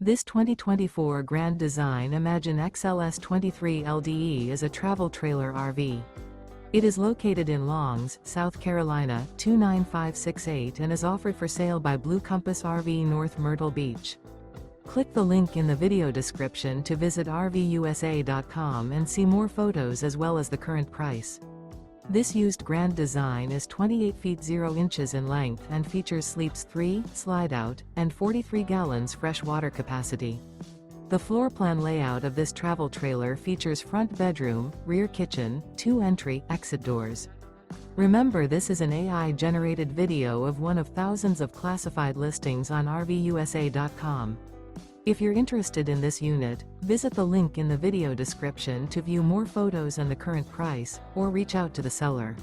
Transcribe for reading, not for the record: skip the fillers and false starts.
This 2024 Grand Design Imagine XLS 23 LDE is a travel trailer RV. It is located in Longs, South Carolina, 29568 and is offered for sale by Blue Compass RV North Myrtle Beach. Click the link in the video description to visit RVUSA.com and see more photos as well as the current price. This used Grand Design is 28 feet 0 inches in length and features sleeps 3, Slideout, and 43 gallons fresh water capacity. The floor plan layout of this travel trailer features front bedroom, rear kitchen, 2 entry/exit doors. Remember, this is an AI-generated video of one of thousands of classified listings on RVUSA.com. If you're interested in this unit, visit the link in the video description to view more photos and the current price, or reach out to the seller.